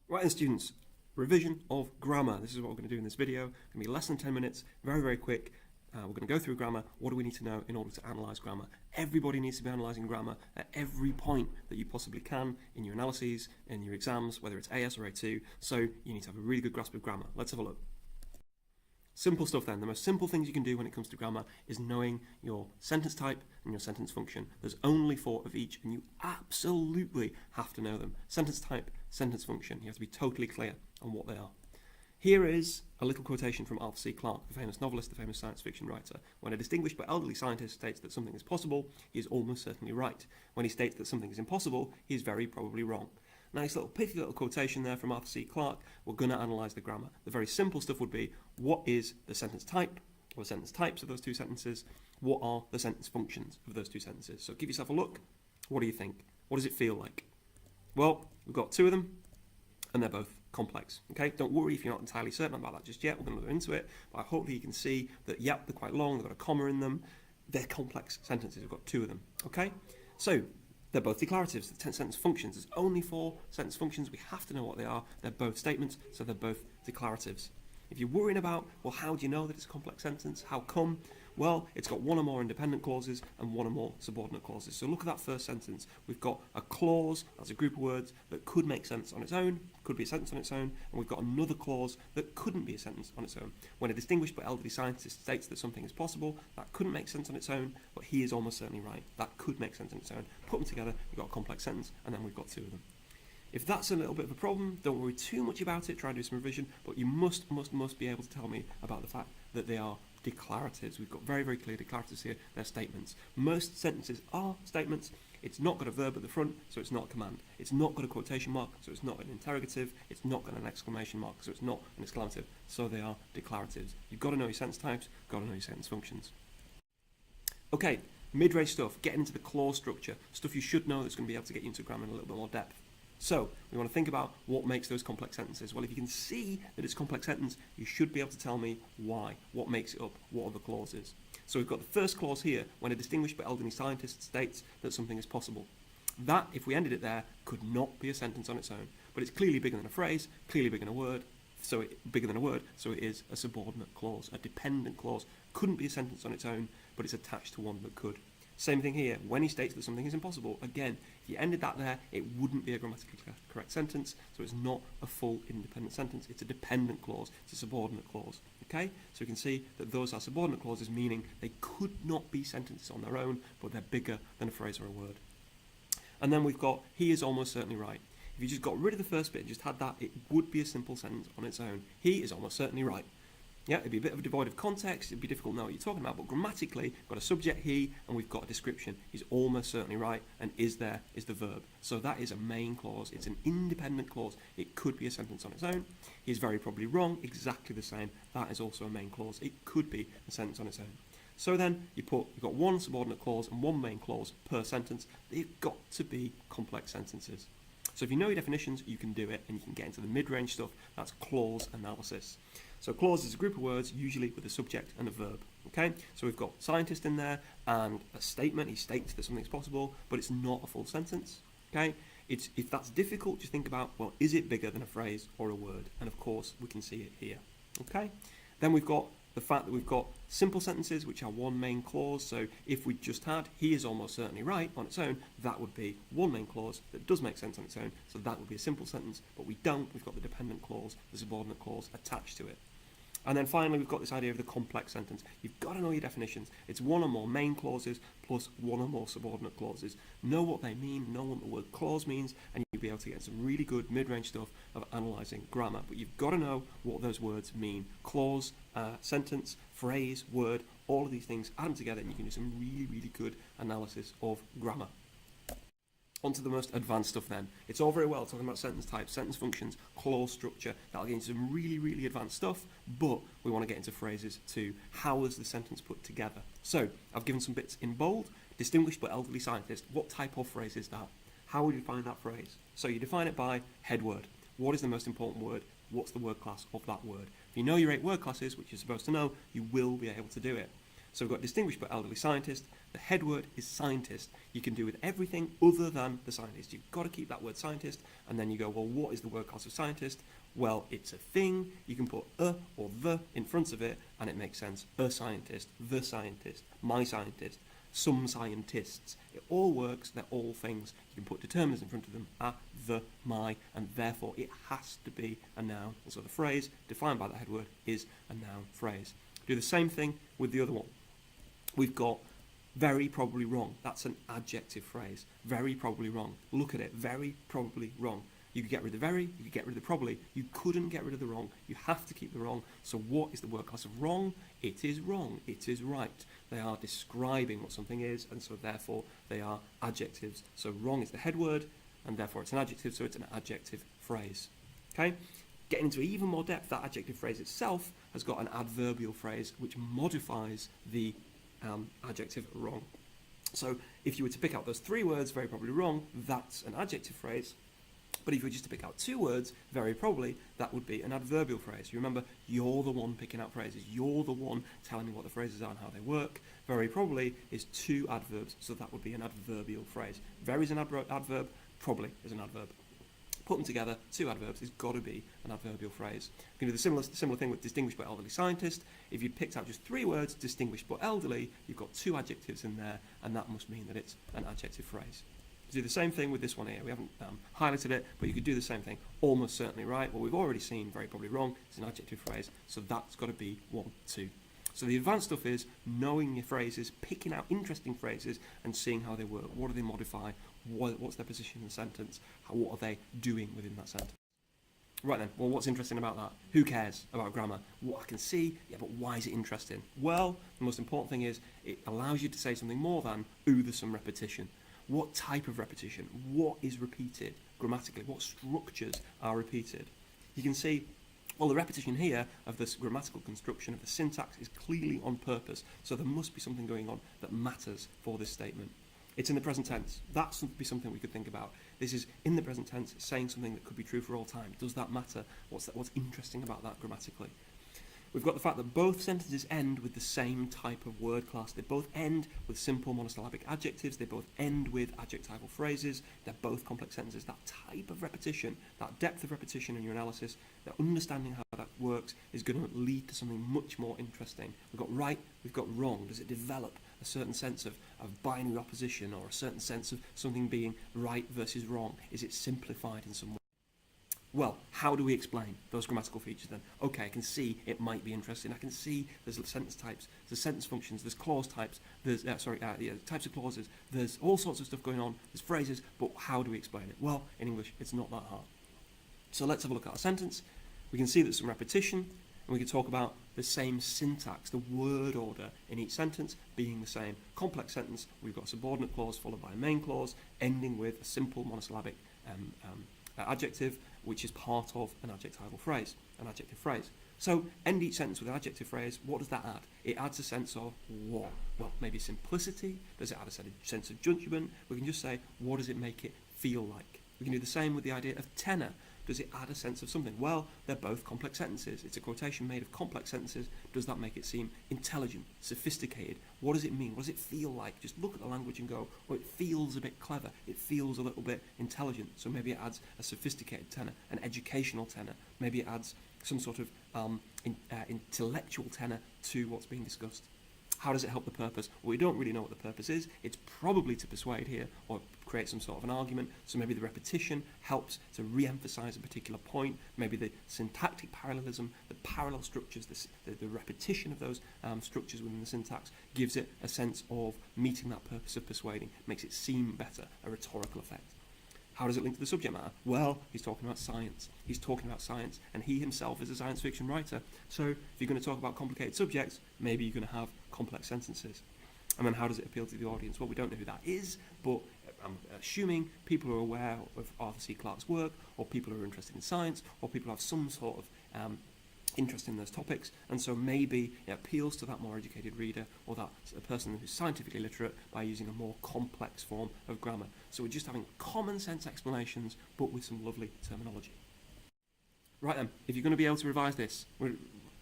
Right then, students, revision of grammar. This is what we're going to do in this video. It's going to be less than 10 minutes, very, very quick. We're going to go through grammar. What do we need to know in order to analyse grammar? Everybody needs to be analysing grammar at every point that you possibly can in your analyses, in your exams, whether it's AS or A2. So you need to have a really good grasp of grammar. Let's have a look. Simple stuff then. The most simple things you can do when it comes to grammar is knowing your sentence type and your sentence function. There's only 4 of each and you absolutely have to know them. Sentence type, sentence function. You have to be totally clear on what they are. Here is a little quotation from Arthur C. Clarke, the famous novelist, the famous science fiction writer. When a distinguished but elderly scientist states that something is possible, he is almost certainly right. When he states that something is impossible, he is very probably wrong. Nice little pithy little quotation there from Arthur C. Clarke. We're going to analyse the grammar. The very simple stuff would be, what is the sentence type or sentence types of those two sentences? What are the sentence functions of those two sentences? So give yourself a look. What do you think? What does it feel like? Well, we've got 2 of them and they're both complex. Okay, don't worry if you're not entirely certain about that just yet. We're going to go into it, but hopefully you can see that, yep, they're quite long, they've got a comma in them. They're complex sentences. We've got 2 of them. Okay, so they're both declaratives, the sentence functions. There's only 4 sentence functions. We have to know what they are. They're both statements, so they're both declaratives. If you're worrying about, well, how do you know that it's a complex sentence? How come? Well, it's got 1 or more independent clauses and 1 or more subordinate clauses. So look at that first sentence. We've got a clause, that's a group of words that could make sense on its own, could be a sentence on its own, and we've got another clause that couldn't be a sentence on its own. When a distinguished but elderly scientist states that something is possible, that couldn't make sense on its own, but he is almost certainly right. That could make sense on its own. Put them together, you've got a complex sentence, and then we've got 2 of them. If that's a little bit of a problem, don't worry too much about it, try and do some revision, but you must be able to tell me about the fact that they are declaratives. We've got very, very clear declaratives here. They're statements. Most sentences are statements. It's not got a verb at the front, so it's not a command. It's not got a quotation mark, so it's not an interrogative. It's not got an exclamation mark, so it's not an exclamative. So they are declaratives. You've got to know your sentence types, got to know your sentence functions. Okay, mid-range stuff, getting into the clause structure, stuff you should know that's going to be able to get you into grammar in a little bit more depth. So, we want to think about what makes those complex sentences. Well, if you can see that it's a complex sentence, you should be able to tell me why, what makes it up, what are the clauses. So we've got the first clause here, when a distinguished but elderly scientist states that something is possible. That, if we ended it there, could not be a sentence on its own. But it's clearly bigger than a phrase, clearly bigger than a word, so it is a subordinate clause, a dependent clause. Couldn't be a sentence on its own, but it's attached to one that could. Same thing here, when he states that something is impossible, again, if you ended that there, it wouldn't be a grammatically correct sentence, so it's not a full independent sentence, it's a dependent clause, it's a subordinate clause, okay? So you can see that those are subordinate clauses, meaning they could not be sentences on their own, but they're bigger than a phrase or a word. And then we've got, he is almost certainly right. If you just got rid of the first bit and just had that, it would be a simple sentence on its own. He is almost certainly right. Yeah, it'd be a bit of a devoid of context, it'd be difficult to know what you're talking about, but grammatically, we've got a subject, he, and we've got a description. He's almost certainly right, and is there is the verb. So that is a main clause, it's an independent clause. It could be a sentence on its own. He's very probably wrong, exactly the same. That is also a main clause. It could be a sentence on its own. So then, you've got 1 subordinate clause and 1 main clause per sentence. They've got to be complex sentences. So if you know your definitions, you can do it, and you can get into the mid-range stuff. That's clause analysis. So clause is a group of words, usually with a subject and a verb. Okay, so we've got scientist in there and a statement. He states that something's possible, but it's not a full sentence. Okay, if that's difficult, just think about, well, is it bigger than a phrase or a word? And of course, we can see it here. Okay, then we've got the fact that we've got simple sentences, which are 1 main clause. So if we just had, he is almost certainly right on its own, that would be 1 main clause that does make sense on its own. So that would be a simple sentence, but we don't. We've got the dependent clause, the subordinate clause attached to it. And then finally, we've got this idea of the complex sentence. You've got to know your definitions. It's 1 or more main clauses plus 1 or more subordinate clauses. Know what they mean, know what the word clause means, and you'll be able to get some really good mid-range stuff of analysing grammar. But you've got to know what those words mean. Clause, sentence, phrase, word, all of these things, add them together, and you can do some really, really good analysis of grammar. On to the most advanced stuff then. It's all very well talking about sentence types, sentence functions, clause structure. That'll get into some really, really advanced stuff, but we want to get into phrases too. How is the sentence put together? So, I've given some bits in bold. Distinguished but elderly scientist. What type of phrase is that? How would you define that phrase? So you define it by head word. What is the most important word? What's the word class of that word? If you know your 8 word classes, which you're supposed to know, you will be able to do it. So we've got distinguished but elderly scientist. The head word is scientist. You can do with everything other than the scientist. You've got to keep that word scientist, and then you go, well, what is the word class of scientist? Well, it's a thing. You can put a or the in front of it, and it makes sense. A scientist, the scientist, my scientist, some scientists. It all works. They're all things. You can put determiners in front of them, a, the, my, and therefore it has to be a noun. And so the phrase defined by the head word is a noun phrase. Do the same thing with the other one. We've got very probably wrong. That's an adjective phrase. Very probably wrong. Look at it. Very probably wrong. You could get rid of the very, you could get rid of the probably. You couldn't get rid of the wrong. You have to keep the wrong. So what is the word class of wrong? It is wrong. It is right. They are describing what something is, and so therefore they are adjectives. So wrong is the head word, and therefore it's an adjective, so it's an adjective phrase. Okay? Getting into even more depth, that adjective phrase itself has got an adverbial phrase which modifies the adjective wrong. So if you were to pick out those three words, very probably wrong, that's an adjective phrase. But if you were just to pick out two words, very probably, that would be an adverbial phrase. You remember, you're the one picking out phrases. You're the one telling me what the phrases are and how they work. Very probably is two adverbs, so that would be an adverbial phrase. Very is an adverb, probably is an adverb. Put them together, two adverbs, it's got to be an adverbial phrase. You can do the similar thing with distinguished but elderly scientist. If you picked out just three words, distinguished but elderly, you've got two adjectives in there, and that must mean that it's an adjective phrase. Do the same thing with this one here. We haven't highlighted it, but you could do the same thing. Almost certainly right. Well, we've already seen very probably wrong. It's an adjective phrase, so that's got to be 1, 2. So the advanced stuff is knowing your phrases, picking out interesting phrases, and seeing how they work. What do they modify? What's their position in the sentence? What are they doing within that sentence? Right then, well, what's interesting about that? Who cares about grammar? What I can see, yeah, but why is it interesting? Well, the most important thing is it allows you to say something more than, ooh, there's some repetition. What type of repetition? What is repeated grammatically? What structures are repeated? You can see, well, the repetition here of this grammatical construction of the syntax is clearly on purpose, so there must be something going on that matters for this statement. It's in the present tense. That would be something we could think about. This is in the present tense, saying something that could be true for all time. Does that matter? What's interesting about that grammatically? We've got the fact that both sentences end with the same type of word class. They both end with simple monosyllabic adjectives. They both end with adjectival phrases. They're both complex sentences. That type of repetition, that depth of repetition in your analysis, that understanding how that works is going to lead to something much more interesting. We've got right, we've got wrong. Does it develop a certain sense of binary opposition, or a certain sense of something being right versus wrong? Is it simplified in some way? Well, how do we explain those grammatical features then? Okay, I can see it might be interesting. I can see there's sentence types, there's sentence functions, there's clause types, there's types of clauses, there's all sorts of stuff going on, there's phrases, but how do we explain it? Well, in English, it's not that hard. So let's have a look at our sentence. We can see there's some repetition, and we can talk about the same syntax, the word order in each sentence being the same. Complex sentence, we've got a subordinate clause followed by a main clause, ending with a simple monosyllabic adjective, which is part of an adjective phrase. So end each sentence with an adjective phrase. What does that add? It adds a sense of what? Well, maybe simplicity. Does it add a sense of judgment? We can just say, what does it make it feel like? We can do the same with the idea of tenor. Does it add a sense of something? Well, they're both complex sentences. It's a quotation made of complex sentences. Does that make it seem intelligent, sophisticated? What does it mean? What does it feel like? Just look at the language and go, well, it feels a bit clever. It feels a little bit intelligent. So maybe it adds a sophisticated tenor, an educational tenor. Maybe it adds some sort of intellectual tenor to what's being discussed. How does it help the purpose? Well, we don't really know what the purpose is. It's probably to persuade here or create some sort of an argument. So maybe the repetition helps to re-emphasize a particular point. Maybe the syntactic parallelism, the parallel structures, the repetition of those structures within the syntax gives it a sense of meeting that purpose of persuading, makes it seem better, a rhetorical effect. How does it link to the subject matter? Well, he's talking about science. He's talking about science, and he himself is a science fiction writer. So if you're going to talk about complicated subjects, maybe you're going to have complex sentences. And then how does it appeal to the audience? Well, we don't know who that is, but I'm assuming people are aware of Arthur C. Clarke's work, or people who are interested in science, or people who have some sort of interest in those topics, and so maybe it appeals to that more educated reader, or that a person who's scientifically literate, by using a more complex form of grammar. So we're just having common sense explanations, but with some lovely terminology. Right then, if you're going to be able to revise this,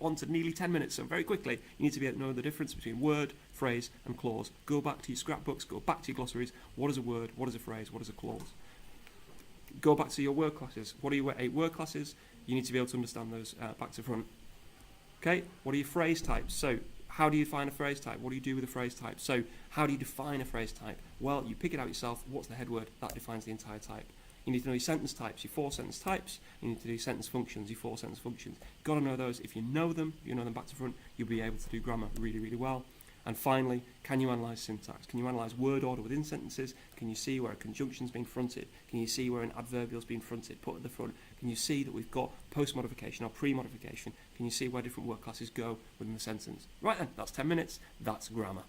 on to nearly 10 minutes, so very quickly, you need to be able to know the difference between word, phrase, and clause. Go back to your scrapbooks, go back to your glossaries. What is a word? What is a phrase? What is a clause? Go back to your word classes. What are your 8 word classes? You need to be able to understand those back to front. Okay, what are your phrase types? So, how do you define a phrase type? What do you do with a phrase type? So, how do you define a phrase type? Well, you pick it out yourself. What's the head word? That defines the entire type. You need to know your sentence types, your 4 sentence types. You need to do sentence functions, your 4 sentence functions. You've got to know those. If you know them back to front, you'll be able to do grammar really, really well. And finally, can you analyse syntax? Can you analyse word order within sentences? Can you see where a conjunction's been fronted? Can you see where an adverbial's been fronted, put at the front? Can you see that we've got post-modification or pre-modification? Can you see where different word classes go within the sentence? Right then, that's 10 minutes. That's grammar.